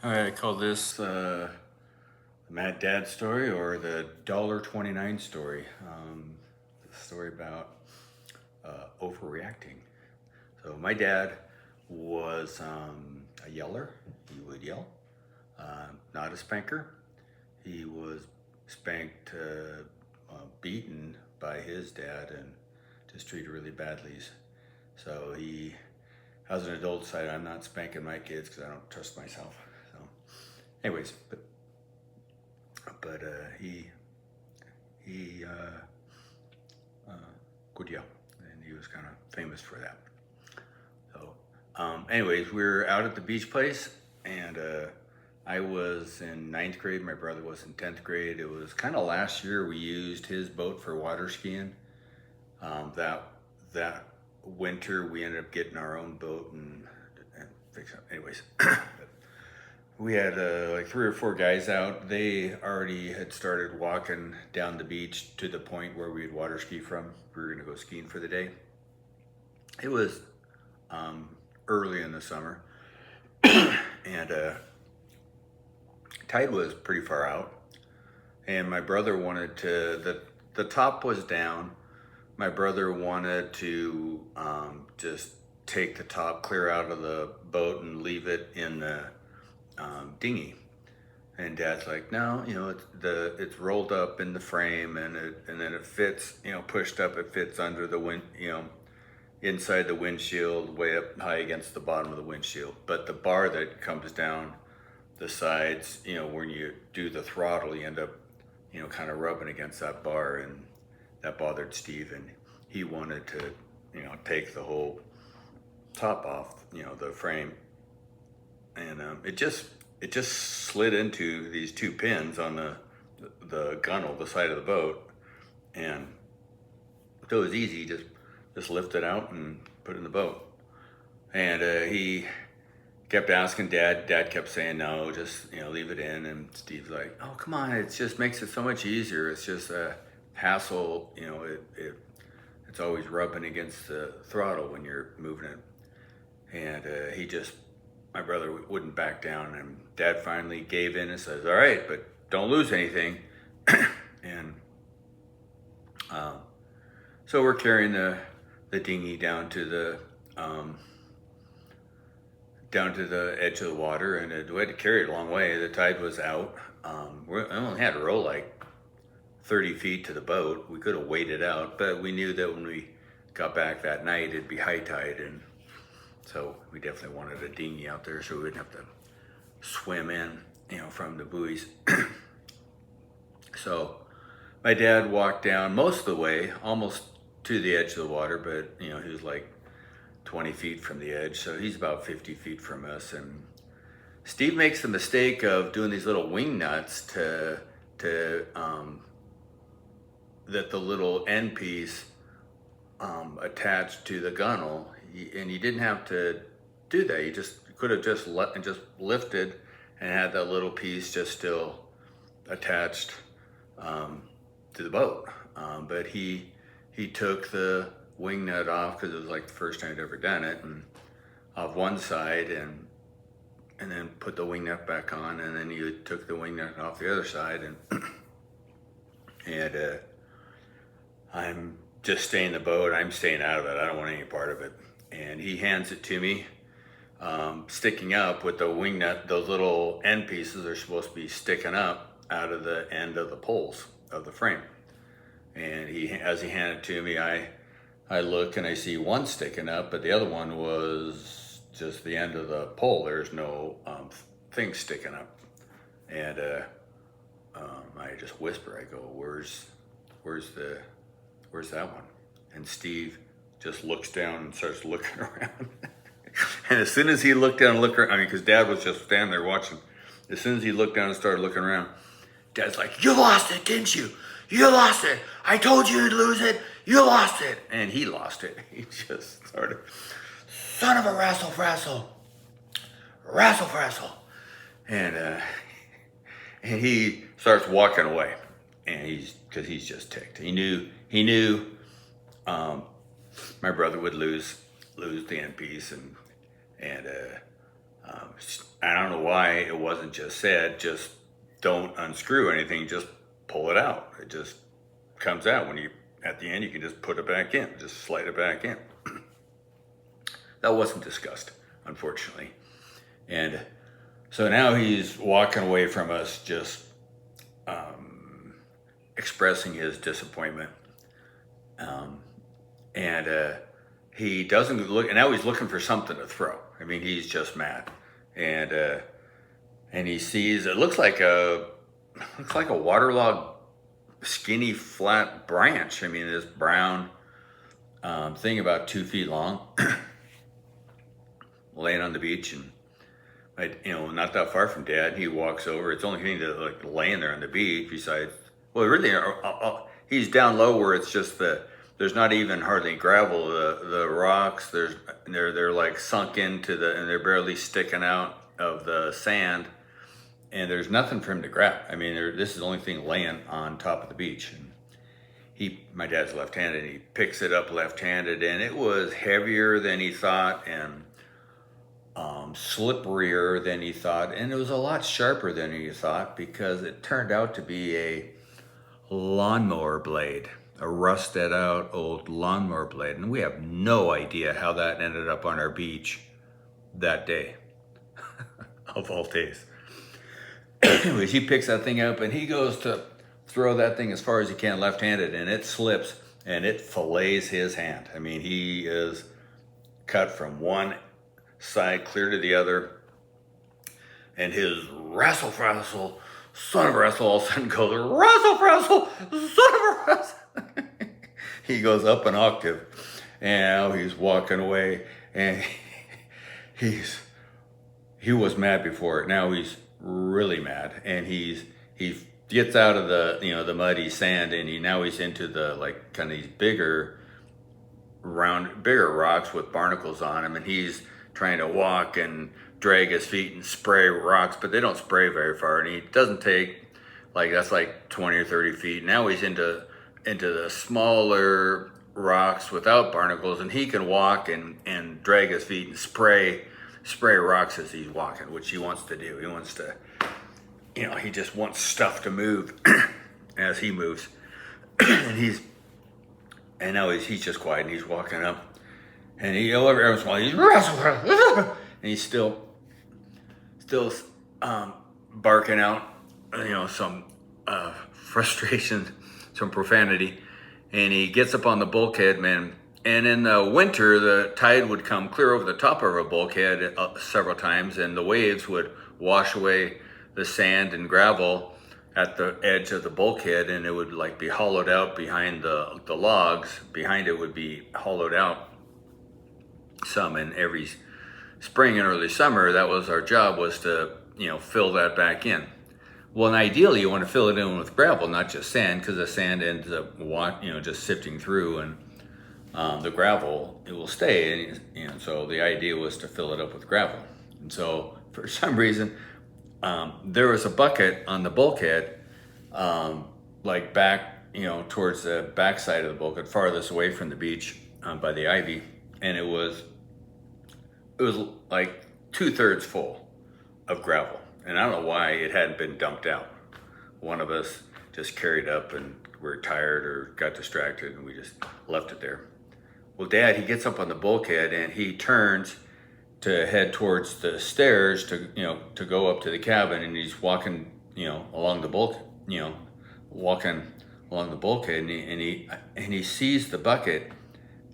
All right, I call this the Mad Dad story or the $1.29 story. The story about overreacting. So my dad was a yeller. He would yell. Not a spanker. He was spanked, beaten by his dad, and just treated really badly. So he, as an adult, decided I'm not spanking my kids because I don't trust myself. So, anyways, but he could yell, and he was kind of famous for that. So, anyways, we were out at the beach place, and I was in ninth grade. My brother was in 10th grade. It was kind of last year we used his boat for water skiing. That winter we ended up getting our own boat and fix it. Anyways, we had like 3 or 4 guys out. They already had started walking down the beach to the point where we'd water ski from. We were gonna go skiing for the day. It was early in the summer, and tide was pretty far out. And my brother wanted to. The top was down. My brother wanted to just take the top clear out of the boat and leave it in the dinghy. And Dad's like, no, it's rolled up in the frame, and then it fits, pushed up. It fits under the wind, inside the windshield, way up high against the bottom of the windshield. But the bar that comes down the sides, when you do the throttle, you end up, kind of rubbing against that bar, and that bothered Steve, and he wanted to, take the whole top off, the frame, and it just slid into these 2 pins on the gunnel, the side of the boat, and so it was easy, just lift it out and put it in the boat. And he kept asking Dad. Dad kept saying no, just leave it in. And Steve's like, oh come on, it just makes it so much easier. It's just a hassle, it's always rubbing against the throttle when you're moving it. And my brother wouldn't back down, and Dad finally gave in and says, all right, but don't lose anything. And so we're carrying the dinghy down to the edge of the water, and we had to carry it a long way. The tide was out. We only had to row like 30 feet to the boat. We could have waited out, but we knew that when we got back that night, it'd be high tide, and so we definitely wanted a dinghy out there so we wouldn't have to swim in, from the buoys. So my dad walked down most of the way, almost to the edge of the water, but he was like 20 feet from the edge, so he's about 50 feet from us. And Steve makes the mistake of doing these little wing nuts to that the little end piece attached to the gunnel, and you didn't have to do that. You could have just lifted and had that little piece just still attached to the boat. But he took the wing nut off because it was like the first time I'd ever done it, and off one side, and then put the wing nut back on, and then you took the wing nut off the other side, and I'm just staying in the boat. I'm staying out of it. I don't want any part of it. And he hands it to me, sticking up with the wing nut. Those little end pieces are supposed to be sticking up out of the end of the poles of the frame. And as he handed it to me, I look and I see one sticking up, but the other one was just the end of the pole. There's no thing sticking up. And I just whisper, I go, where's that one? And Steve just looks down and starts looking around. And as soon as he looked down and looked around, because Dad was just standing there watching, as soon as he looked down and started looking around, Dad's like, you lost it, didn't you? You lost it. I told you you'd lose it. You lost it. And he lost it. He just started, son of a rassle-frassle. Rassle-frassle. And he starts walking away. And because he's just ticked. He knew my brother would lose the end piece, and I don't know why it wasn't just said, just don't unscrew anything, just pull it out. It just comes out when you, at the end, you can just put it back in, just slide it back in. That wasn't discussed, unfortunately. And so now he's walking away from us, just expressing his disappointment. And he doesn't look, and now he's looking for something to throw. I mean, he's just mad. And he sees, it looks like a waterlogged, skinny, flat branch. I mean, this brown thing about 2 feet long, laying on the beach, and not that far from Dad. He walks over. It's only thing to like laying there on the beach. Besides, well, really, he's down low where it's just there's not even hardly gravel. The rocks, they're like sunk into and they're barely sticking out of the sand, and there's nothing for him to grab. I mean, this is the only thing laying on top of the beach. And my dad's left-handed, and he picks it up left-handed, and it was heavier than he thought, and slipperier than he thought, and it was a lot sharper than he thought, because it turned out to be a lawnmower blade, a rusted out old lawnmower blade. And we have no idea how that ended up on our beach that day, of all days. Anyways, he picks that thing up and he goes to throw that thing as far as he can left-handed, and it slips and it fillets his hand. I mean, he is cut from one side clear to the other, and his wrestle son of a wrestle all of a sudden goes, wrestle son of a wrestle. He goes up an octave, and now he's walking away, and he was mad before. Now he's really mad, and he gets out of the muddy sand, and now he's into the like kind of these bigger rocks with barnacles on him, and he's trying to walk and drag his feet and spray rocks, but they don't spray very far, and he doesn't take, like, that's like 20 or 30 feet. Now he's into the smaller rocks without barnacles, and he can walk and drag his feet and spray rocks as he's walking, which he wants to do. He wants to, he just wants stuff to move as he moves. And now he's just quiet, and he's walking up, and every once in a while he's and he's still barking out, some frustration, some profanity, and he gets up on the bulkhead, man. And in the winter, the tide would come clear over the top of our bulkhead several times, and the waves would wash away the sand and gravel at the edge of the bulkhead, and it would like be hollowed out behind the logs. Behind it would be hollowed out some, and every spring and early summer, that was our job, was to fill that back in. Well, and ideally you want to fill it in with gravel, not just sand, because the sand ends up just sifting through, and the gravel, it will stay. And so the idea was to fill it up with gravel. And so for some reason, there was a bucket on the bulkhead, like back, towards the back side of the bulkhead, farthest away from the beach, by the ivy, and it was like 2/3 full of gravel. And I don't know why it hadn't been dumped out. One of us just carried up, and we were tired or got distracted, and we just left it there. Well, Dad, he gets up on the bulkhead, and he turns to head towards the stairs to go up to the cabin, and he's walking, along the bulkhead, and he sees the bucket,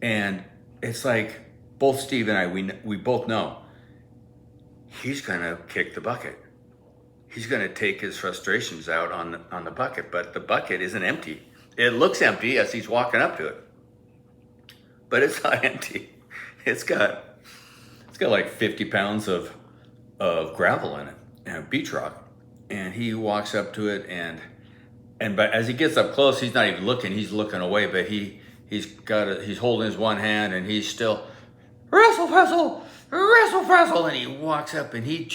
and it's like both Steve and I, we both know he's gonna kick the bucket. He's gonna take his frustrations out on the bucket, but the bucket isn't empty. It looks empty as he's walking up to it, but it's not empty. It's got like 50 pounds of gravel in it, and beach rock. And he walks up to it, but as he gets up close, he's not even looking. He's looking away, but he's holding his one hand, and he's still wrestle, and he walks up, and he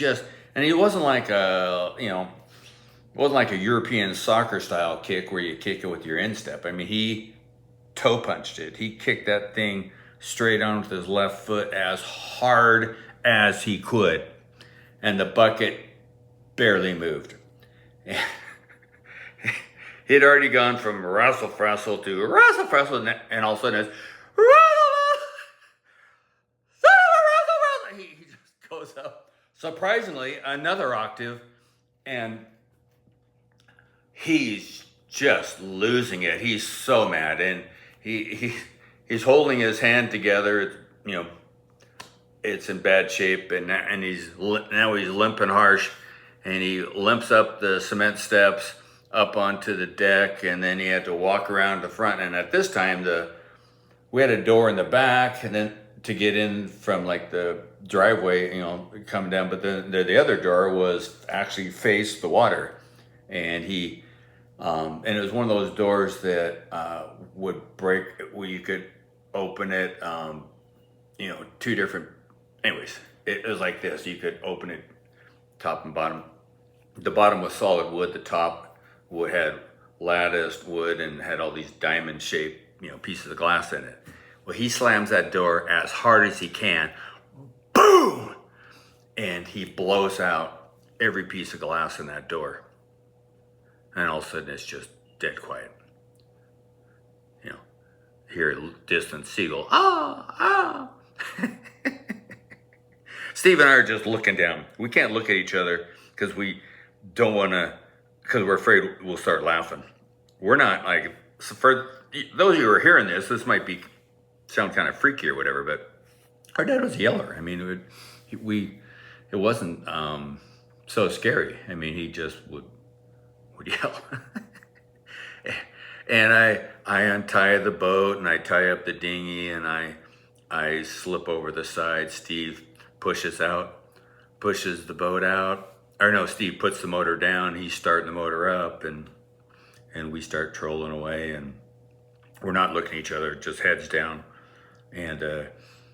wasn't like it wasn't like a European soccer style kick where you kick it with your instep. I mean, he toe punched it. He kicked that thing straight on with his left foot as hard as he could. and the bucket barely moved. He'd already gone from wrestle frazzle to wrestle frazzle, and all of a sudden it's he just goes up surprisingly another octave, and he's just losing it. He's so mad, and he's holding his hand together. You know, it's in bad shape, and he's limping harsh, and he limps up the cement steps up onto the deck, and then he had to walk around the front. And at this time, we had a door in the back, and then to get in from like the driveway, you know, coming down. But then the other door was actually faced the water, and and it was one of those doors that would break where you could open it. You know, two different. Anyways, it was like this. You could open it top and bottom. The bottom was solid wood. The top had latticed wood and had all these diamond shaped, you know, pieces of glass in it. Well, he slams that door as hard as he can. Boom! And he blows out every piece of glass in that door. And all of a sudden it's just dead quiet. You know, hear a distant seagull. Ah! Steve and I are just looking down. We can't look at each other because we don't want to, because we're afraid we'll start laughing. We're not like, so for those of you who are hearing this, this might sound kind of freaky or whatever, but our dad was a yeller. I mean, it wasn't so scary. I mean, he just would yell. And I untie the boat, and I tie up the dinghy, and I slip over the side. Steve pushes the boat out. Or no, Steve puts the motor down. He's starting the motor up, and we start trolling away, and we're not looking at each other, just heads down. And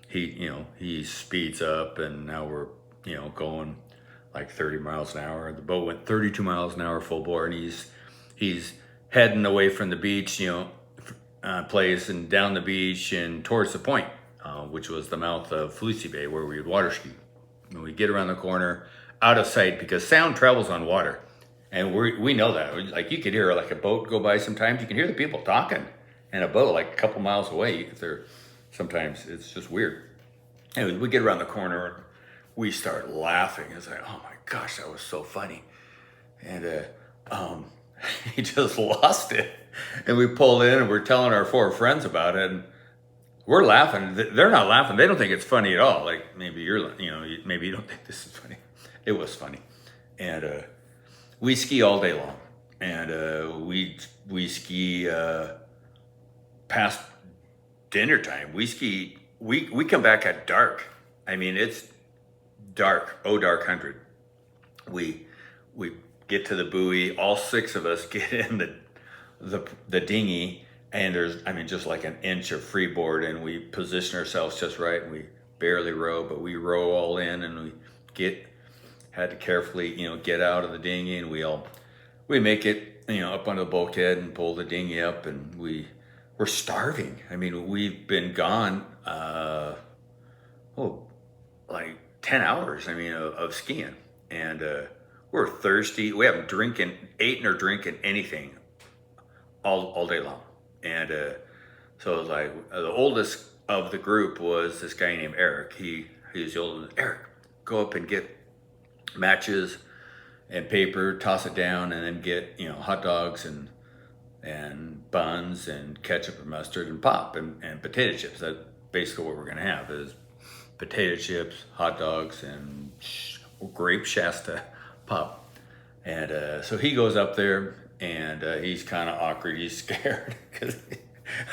he speeds up, and now we're, you know, going like 30 miles an hour. The boat went 32 miles an hour full bore, and he's heading away from the beach, you know, place, and down the beach and towards the point, which was the mouth of Felicity Bay, where we would water ski. When we get around the corner, out of sight, because sound travels on water, and we know that. Like, you could hear like a boat go by sometimes. You can hear the people talking in a boat like a couple miles away. Sometimes it's just weird. Anyway, we get around the corner, we start laughing. It's like, oh my gosh, that was so funny. And he just lost it. And we pulled in, and we're telling our four friends about it, and we're laughing. They're not laughing. They don't think it's funny at all. Like, maybe maybe you don't think this is funny. It was funny. And we ski all day long. And we ski past dinner time. We come back at dark. I mean, it's dark. Oh, dark 100. We get to the buoy. All six of us get in the dinghy, and there's, I mean, just like an inch of freeboard, and we position ourselves just right, and we barely row, but we row all in, and we had to carefully, you know, get out of the dinghy, and we make it, you know, up on the bulkhead and pull the dinghy up, and we're starving. I mean, we've been gone, like 10 hours, I mean, of skiing, and we're thirsty. We haven't eaten or drinking anything all day long. And so it was like, the oldest of the group was this guy named Eric. He was the oldest. Eric, go up and get matches and paper, toss it down, and then get, you know, hot dogs and buns and ketchup and mustard and pop and potato chips. That's basically what we're gonna have, is potato chips, hot dogs, and grape Shasta pop. And so he goes up there, and he's kind of awkward. He's scared because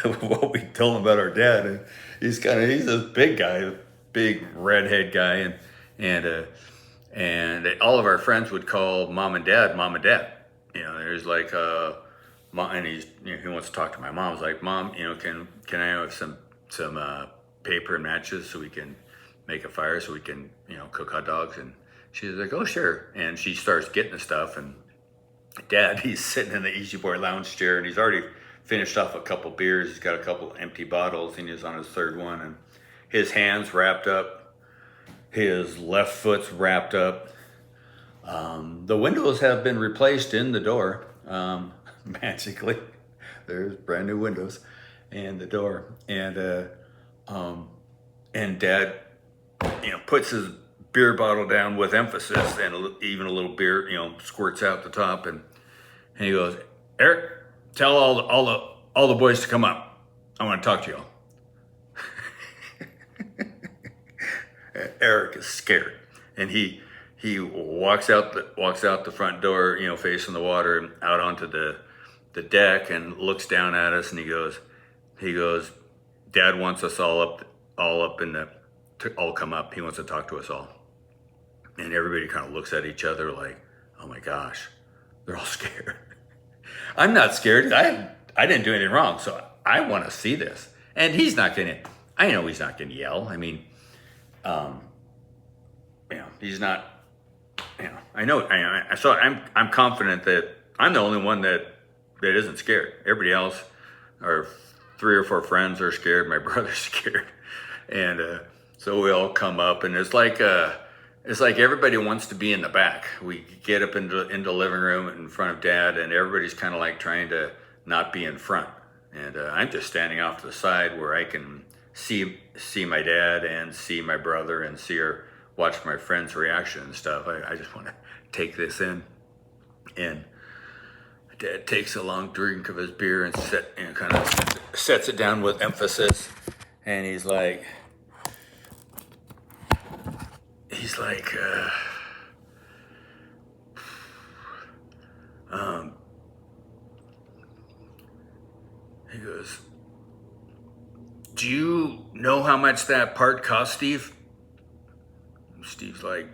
of what we told him about our dad. And he's a big guy, big redhead guy, and all of our friends would call mom and dad. You know, there's like mom, and he wants to talk to my mom. He's like, Mom, you know, can I have some paper and matches so we can make a fire, so we can, you know, cook hot dogs? And she's like, oh, sure. And she starts getting the stuff, and Dad, he's sitting in the Easy Boy lounge chair, and he's already finished off a couple beers. He's got a couple empty bottles, and he's on his third one, and his hands wrapped up, his left foot's wrapped up, The windows have been replaced in the door, magically. There's brand new windows and the door. Um, and Dad, puts his beer bottle down with emphasis, and even a little beer, squirts out the top, and he goes, "Eric, tell all the boys to come up. I want to talk to y'all." Eric is scared, and he walks out the front door, facing the water, and out onto the deck, and looks down at us, and he goes, "Dad wants us all up in the to all come up. He wants to talk to us all." And everybody kind of looks at each other like, "Oh my gosh," they're all scared. I'm not scared. I didn't do anything wrong, so I want to see this. And I know he's not gonna yell. I mean, he's not. I know. So I'm confident that I'm the only one that isn't scared. Everybody else, our 3 or 4 friends, are scared. My brother's scared, and so we all come up, and it's like everybody wants to be in the back. We get up into the living room in front of Dad, and everybody's kind of like trying to not be in front. And I'm just standing off to the side where I can see my dad and see my brother and watch my friend's reaction and stuff. I just want to take this in. And Dad takes a long drink of his beer and kind of sets it down with emphasis. And he's like, he goes, "Do you know how much that part cost, Steve?" Steve's like,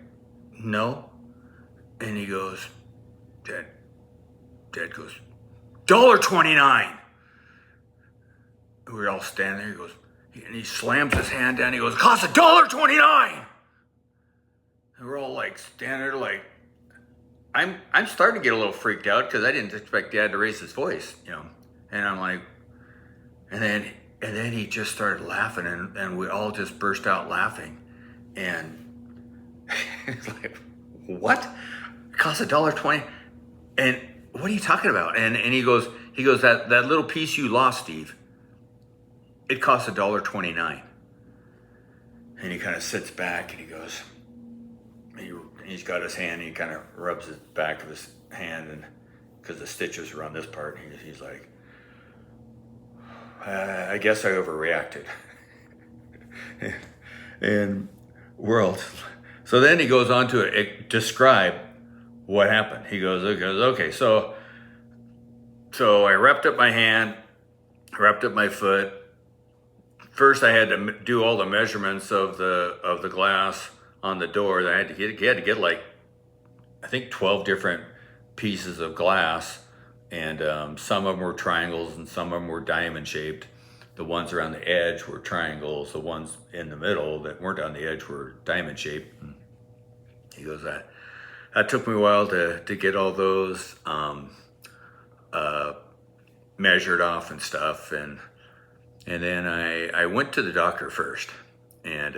"No." And he goes, Dad goes, $1.29. We're all standing there. He goes, and he slams his hand down. He goes, "It costs $1.29. And we're all like standing there like, I'm starting to get a little freaked out because I didn't expect Dad to raise his voice, And I'm like, and then he just started laughing, and we all just burst out laughing. And it's like, "What? It costs $1.20? And what are you talking about?" And he goes, that little piece you lost, Steve, it costs $1.29. And he kind of sits back, and he goes, he's got his hand, and he kind of rubs the back of his hand, and because the stitches are on this part, and he's like, "I guess I overreacted." And world. So then he goes on to describe what happened. He goes, "Okay, so I wrapped up my hand, wrapped up my foot. First, I had to do all the measurements of the glass on the door. That I had to get. He had to get like, I think, 12 different pieces of glass, and some of them were triangles and some of them were diamond shaped. The ones around the edge were triangles. The ones in the middle that weren't on the edge were diamond shaped." And he goes, that took me a while to get all those measured off and stuff, and then I went to the doctor first, and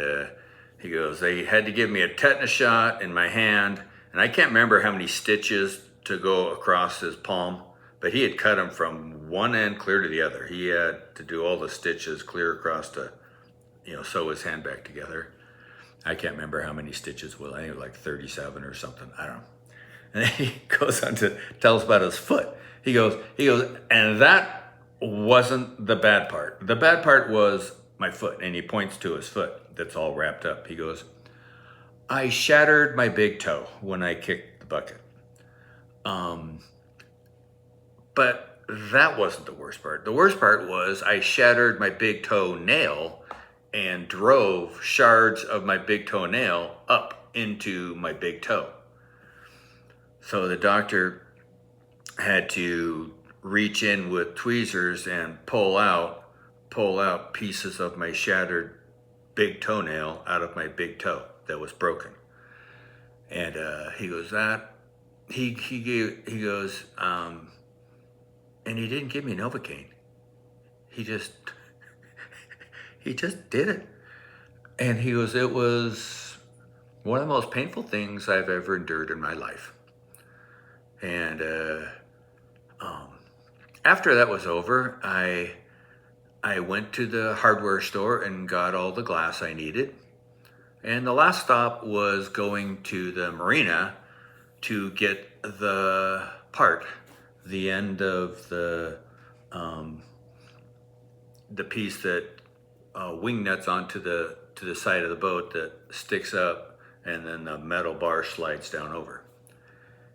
he goes, they had to give me a tetanus shot in my hand, and I can't remember how many stitches to go across his palm, but he had cut them from one end clear to the other. He had to do all the stitches clear across to, sew his hand back together. I can't remember how many stitches. Well, I think it was like 37 or something. I don't know. And then he goes on to tell us about his foot. He goes, and that wasn't the bad part. The bad part was my foot. And he points to his foot that's all wrapped up. He goes, "I shattered my big toe when I kicked the bucket." But that wasn't the worst part. The worst part was I shattered my big toe nail and drove shards of my big toe nail up into my big toe. So the doctor had to reach in with tweezers and pull out pieces of my shattered big toenail out of my big toe that was broken. And he goes, and he didn't give me Novocaine. He just did it. And he goes, it was One of the most painful things I've ever endured in my life. And after that was over, I went to the hardware store and got all the glass I needed. And the last stop was going to the marina to get the part, the end of the piece that wing nuts onto the side of the boat that sticks up, and then the metal bar slides down over.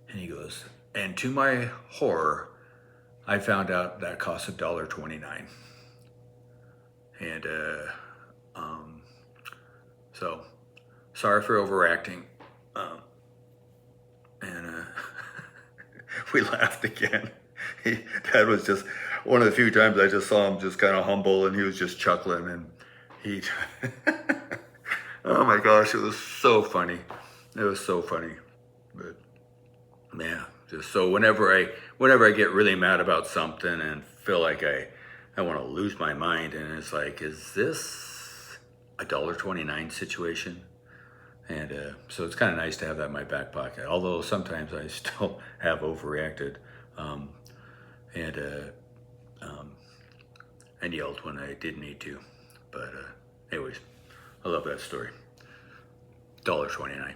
And he goes, and to my horror, I found out that cost $1.29. And so sorry for overacting. And we laughed again. Dad was just one of the few times I just saw him just kind of humble, and he was just chuckling, and he oh my gosh, it was so funny. It was so funny. But yeah, just so whenever I get really mad about something and feel like I want to lose my mind, and it's like, is this $1.29 situation? And so it's kind of nice to have that in my back pocket, although sometimes I still have overreacted, and and yelled when I didn't need to. But anyways, I love that story. $1.29.